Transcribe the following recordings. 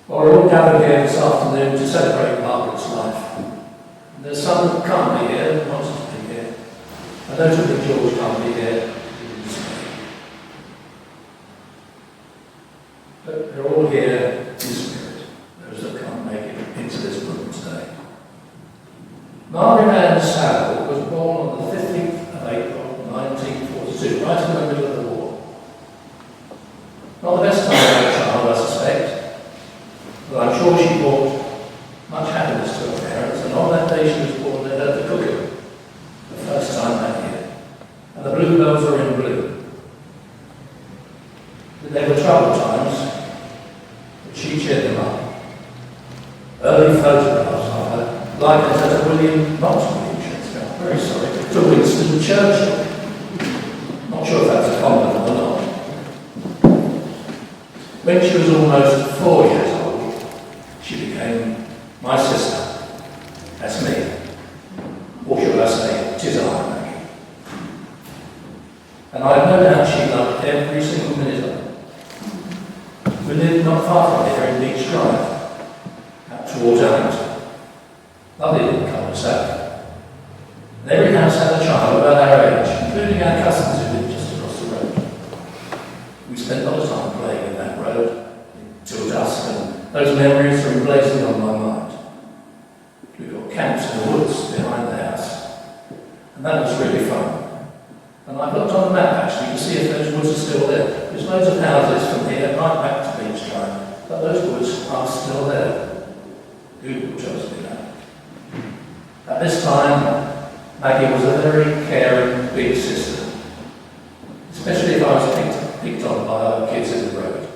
Well, we're all gathered here this afternoon to celebrate Margaret's life. And there's some that can't be here, that wants to be here. I notably George can't be here. But they're all here in spirit, those that can't make it into this room today. Margaret Anne Hope was born on the 15th of April 1942, right in the middle of the war. Not the best time to have a child, I suspect, but I'm sure she brought much happiness to her parents, and on that day she was born, they heard the cuckoo, the first time that year, and the bluebells were in bloom. They were troubled times, but she cheered them up. Early photographs of her likened her to William Shakespeare, very sorry, to Winston Churchill. Not sure if that's a compliment or not. When she was almost 4 years old, she became my sister. That's me. Or should I say, 'tis I, Maggie. And I have no doubt she loved every single minute of it. We lived not far from here in Beach Drive, out towards Allington. Lovely little cul-de-sac. And every house had a child about our age, including our cousins who lived just across the road. We spent a lot of time playing in that road till dusk, and those memories are emblazoned on my mind. We got camps in the woods behind the house, and that was really fun. And I've looked on the map actually to see if those woods are still there. There's loads of houses from here right back to Beach Drive, but those woods are still there. Google tells me that. At this time, Maggie was a very caring big sister, especially if I was picked on by other kids in the road.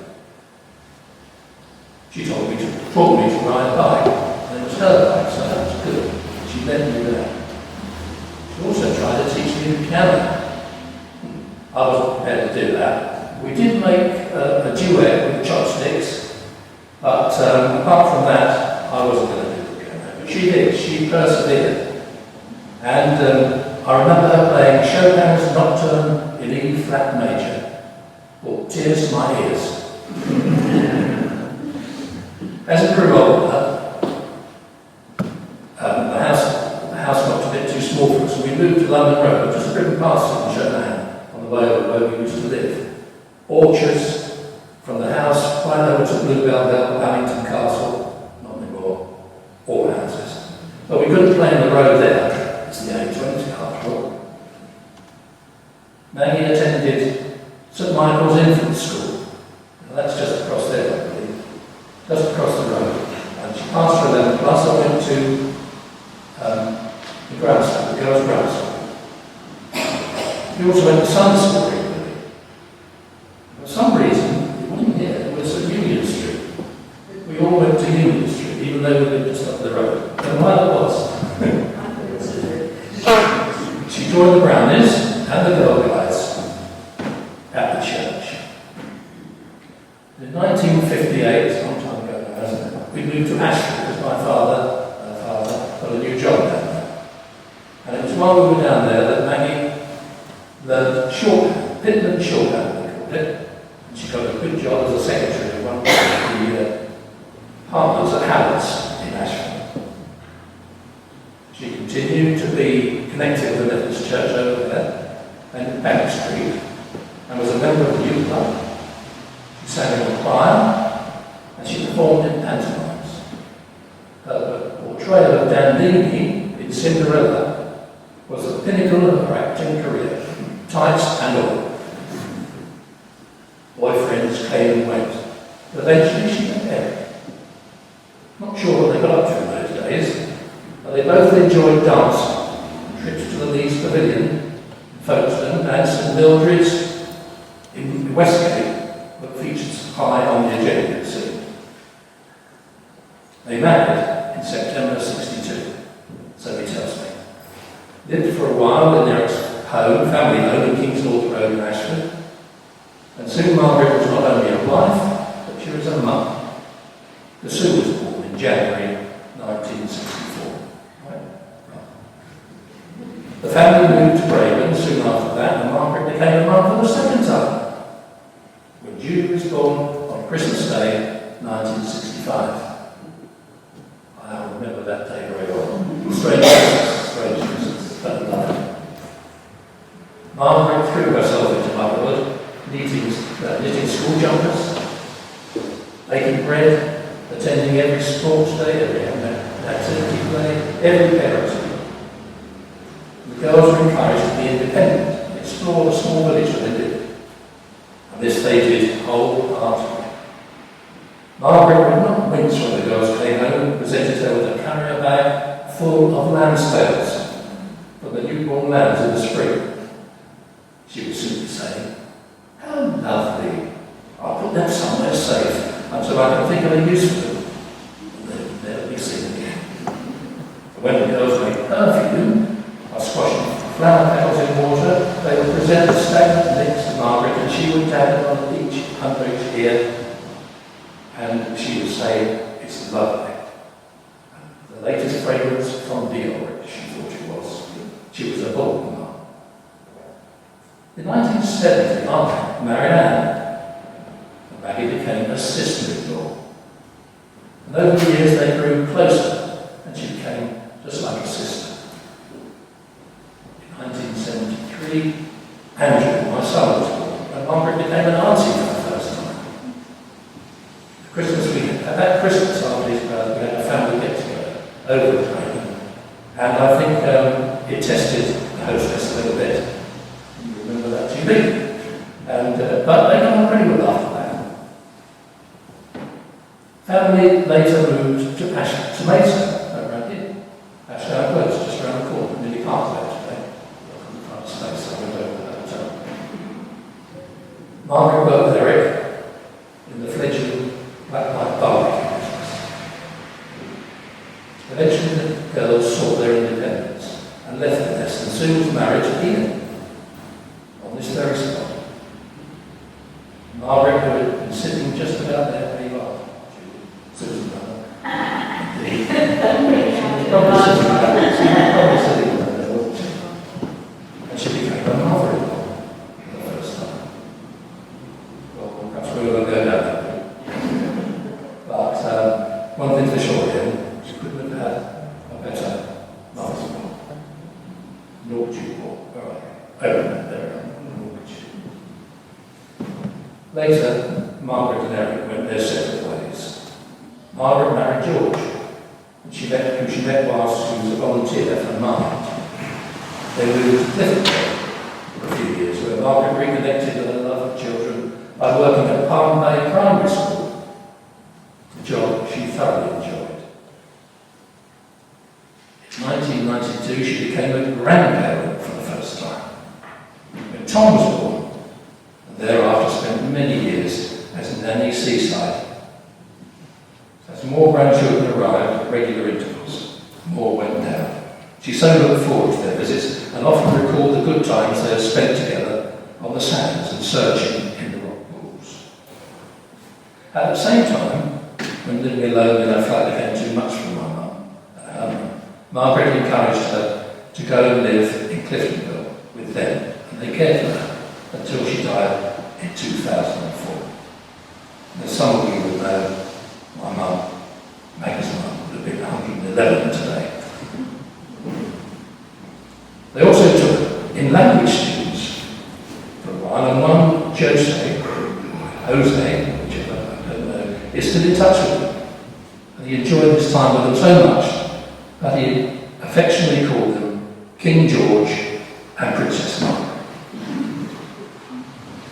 She taught me to ride a bike, and it was her bike, so that was good. She led me there. She also tried to teach me the piano. I wasn't prepared to do that. We did make a duet with the chopsticks, but apart from that, I wasn't going to do the piano. But she did. She persevered. And I remember her playing Chopin's Nocturne in E flat major, brought tears to my ears. As it grew older, the house got a bit too small for us, and we moved to London Road, just driven past it in Chopin, on the way where we used to live. Orchards from the house right over to Bluebell Hill, Paddington Castle, not anymore, all houses. But we couldn't play on the road there. It's the A20 after all. Maggie attended St Michael's Infant School. Now that's just across there, I believe. Just across the road. And she passed her 11 plus. I went to the grammar school, the girls' grammar school. We also went to Sunday school regularly. For some reason, it wasn't here, it was at Union Street. We all went to Union Street, even though we lived just up the road. And why that was. She joined the Brownies and the Girl Guides at the church. In 1958, a long time ago now, isn't it? We moved to Ashford because my father got a new job down there. And it was while we were down there that Maggie learned shorthand, Pitman shorthand, they called it. And she got a good job as a secretary of one of the partners at Harrods in Ashford. She continued to be connected with the Methodist Church over there and Bank Street, and was a member of the youth club. She sang in the choir, and she performed in pantomimes. Her portrayal of Dandini in Cinderella was the pinnacle of her acting career, tights and all. Boyfriends came and went. Eventually she met Eric. Not sure what they got up to in those days, but they both enjoyed dancing. Trips to the Leeds Pavilion, Folkestone, and St Mildred's in Westgate were featured high on the agenda, it seemed. They married in September '62, so he tells me. Lived for a while in their home, family home in Kingsnorth Road in Ashford, and soon Margaret was not only a wife, but she was a mum. The Sue was born in January 1964. The family moved to Raymond soon after that, and Margaret became a mum for the second time. When Jude was born on Christmas Day 1965. I remember that day very well. Strange Christmas, but lovely. Margaret threw herself into motherhood, knitting school jumpers, baking bread, attending every sports day, every activity play, every parent. The girls were encouraged to be independent and explore the small village where they lived. And this they did wholeheartedly. Margaret would not wince when the girls came home and presented her with a carrier bag full of lamb's tails from the newborn lambs in the spring. She would simply say, "How lovely! I'll put them somewhere safe until I can think of a use for them." And they would never be seen again. But when the girls made perfume by squashing flower petals in water, they would present the stagnant mix to Margaret, and she would dab it on each under each ear, and she would say, "It's lovely." The latest fragrance from Dior, she thought she was. She was a bold woman. In 1970, Aunt Margaret Anne, and Maggie became her sister-in-law. And over the years they grew closer, and she became just like a sister. In 1973, Andrew, my son, was born, and Margaret became an auntie for the first time. At that Christmas, after his birth, we had a family get-together over the Raymond, and I think it tested the hostess a little bit. You remember that TV? And but they got on pretty well after that. Family later moved to Maidstone, over around here. Ashdown Close, just around the corner, nearly part of it today. I couldn't find a space, so I went over that hotel. Margaret worked with Eric in the fledgling Black Light barbecue business. Eventually the girls sought their independence and left the nest, and soon was married to Ian on this very spot. Margaret, who had been sitting just about there where you are, Susan Mother. Indeed. She was probably sitting there, wasn't she? And she became a mother-in-law for the first time. Well, perhaps we will go down that route. But one thing for sure, Ian, she couldn't have had a better mother-in-law. Norwich, where are you? Oh, there, Norwich. Later, Margaret and Eric went their separate ways. Margaret married George, who she met whilst she was a volunteer for Mind. They moved to Clifton for a few years, where Margaret reconnected with her love of children by working at Palm Bay Primary School, a job she thoroughly enjoyed. In 1992, she became a grandparent for the first time, when Tom was born, and thereafter spent many years as a nanny seaside. As more grandchildren arrived at regular intervals, more went down. She so looked forward to their visits and often recalled the good times they had spent together on the sands and searching in the rock pools. At the same time, when living alone in her flat became too much for my mum, Margaret encouraged her to go and live in Cliftonville with them, and they cared for her until she died in 2004. And as some of you will know, my mum, Maggie's mum, would have been 111 today. They also took in language students for a while, and one Jose, whichever, I don't know, is still in touch with them. And he enjoyed his time with them so much that he affectionately called them King George and Princess Margaret.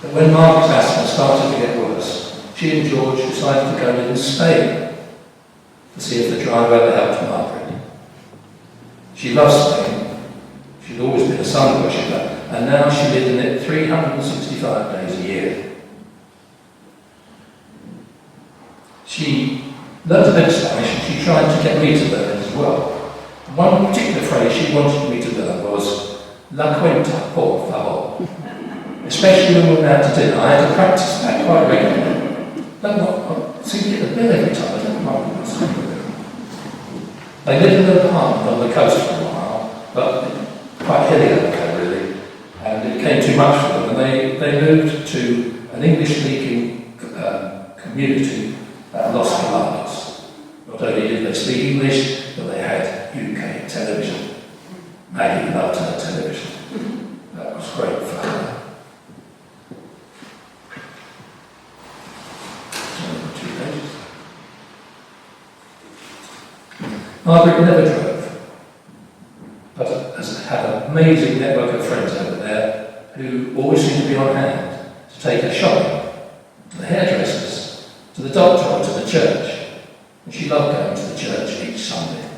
But when Margaret's asthma started to get worse, she and George decided to go live in Spain to see if the drive ever helped Margaret. She loved Spain. She'd always been a sun worshipper, and now she lived in it 365 days a year. She learned a bit of Spanish, and she tried to get me to learn it as well. One particular phrase she wanted me to learn was "La cuenta, por favor." Especially when we went out to dinner, I had to practice that quite regularly. I seem to get the bill every time. I don't know what's. They lived in an apartment on the coast for a while, but quite hilly up there really, and it became too much for them, and they moved to an English-speaking community about a lost beloveds. Not only did they speak English, but they had UK television. Maggie loved her television. That was great for her. Margaret never drove, but has had an amazing network of friends over there who always seem to be on hand to take her shopping, to the hairdressers, to the doctor or to the church. And she loved going to the church each Sunday.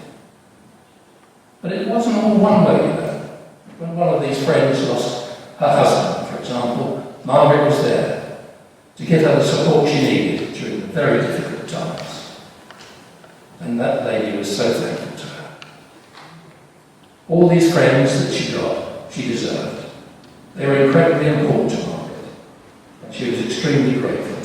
But it wasn't all one way, you know. When one of these friends lost her husband, for example, Margaret was there to give her the support she needed during the very difficult times. And that lady was so thankful to her. All these friends that she got, she deserved. They were incredibly important to Margaret, and she was extremely grateful.